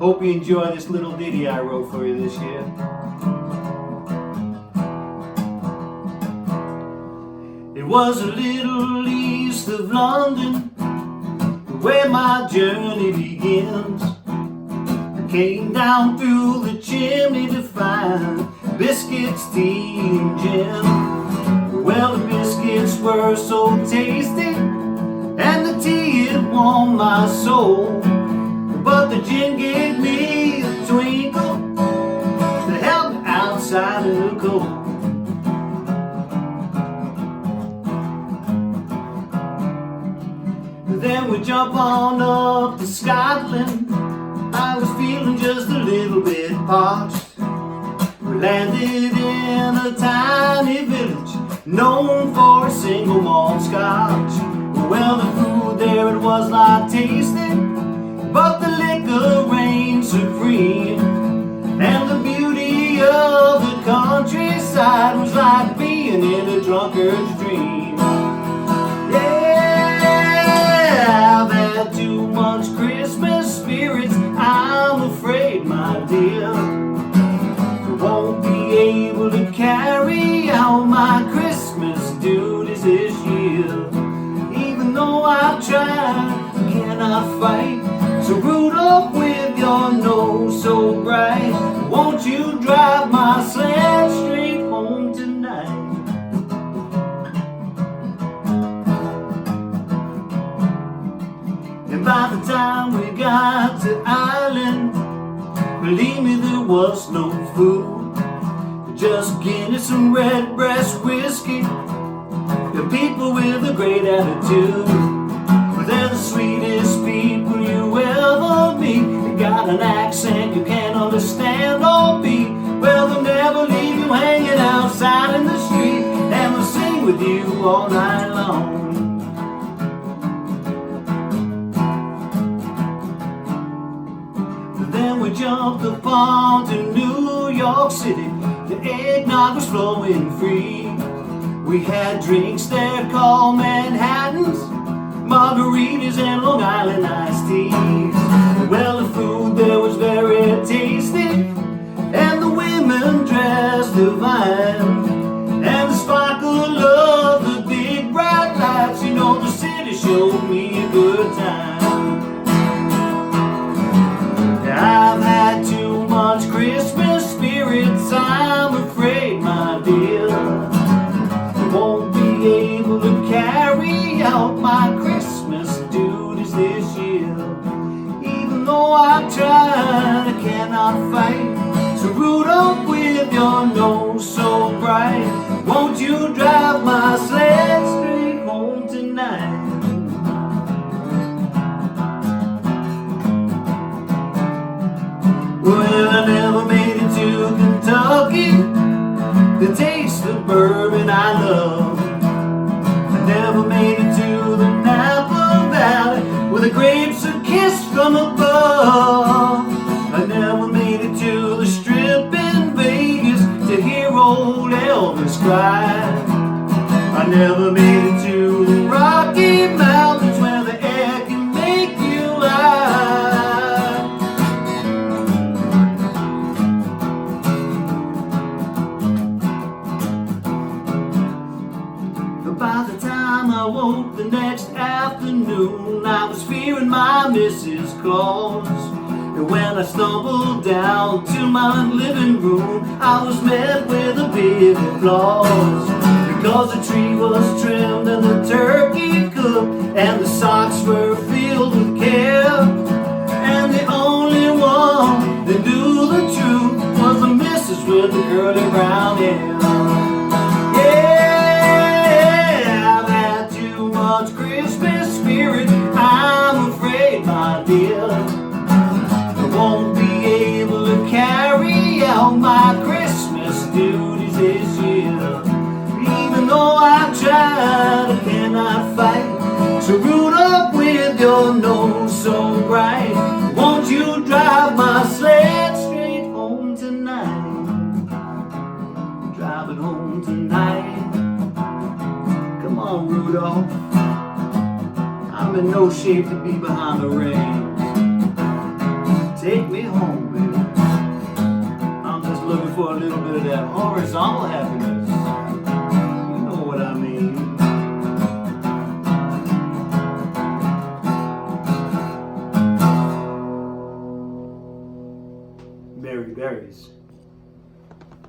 Hope you enjoy this little ditty I wrote for you this year. It was a little east of London where my journey begins. I came down through the chimney to find biscuits, tea, and gin. Well, the biscuits were so tasty, and the tea, it warmed my soul. But the gin gave me a twinkle to help me outside of the cold. Then we jump on up to Scotland. I was feeling just a little bit parched. We landed in a tiny village known for a single malt scotch. Well, the food there, it was not tasty, but the liquor reigned supreme. And the beauty of the countryside was like being in a drunkard's dream. Yeah, I've had too much Christmas spirits, I'm afraid, my dear. I won't be able to carry out my Christmas duties this year. Even though I've tried, I cannot fight. So Rudolph, with your nose so bright, won't you drive my sled straight home tonight? And by the time we got to Ireland, believe me, there was no food, just Guinness and Redbreast whiskey, the people with a great attitude. But they're the sweetest people you ever meet. They got an accent you can't understand or beat. Well, they'll never leave you hanging outside in the street, and they'll sing with you all night long. Then we jumped upon to New York City. The eggnog was flowing free. We had drinks there called Manhattans, margaritas, and Long Island iced teas. Well, the food there was very tasty, and the women dressed divine. And the sparkle of the big bright lights, you know, the city showed me a good time. I've had too much Christmas spirits, I'm afraid, my dear. I won't be able to carry out my Christmas duties this year. Even though I've tried, I cannot fight. So Rudolph, with your nose so bright, won't you drive my sled straight home tonight? Well, I never made it to Kentucky, the taste of bourbon I love. I never made it to the Napa Valley, where the grapes are kissed from above. I never made it to the Strip in Vegas to hear old Elvis cry. I never made it to the Rocky Mountains where the air can make you lie. By the time I woke the next afternoon, I was fearing my Mrs. Claus. And when I stumbled down to my living room, I was met with a big applause. Because the tree was trimmed and the turkey cooked, and the socks were filled with care. And the only one that knew the truth was the missus with the curly brown hair. Christmas spirit, I'm afraid, my dear. I won't be able to carry out my Christmas duties this year. Even though I've tried, I cannot fight. So Rudolph, with your nose so bright, won't you drive my sled straight home tonight? Driving home tonight. Come on, Rudolph. I'm in no shape to be behind the reins. take me home, baby. I'm just looking for a little bit of that horizontal happiness. You know what I mean. Berries.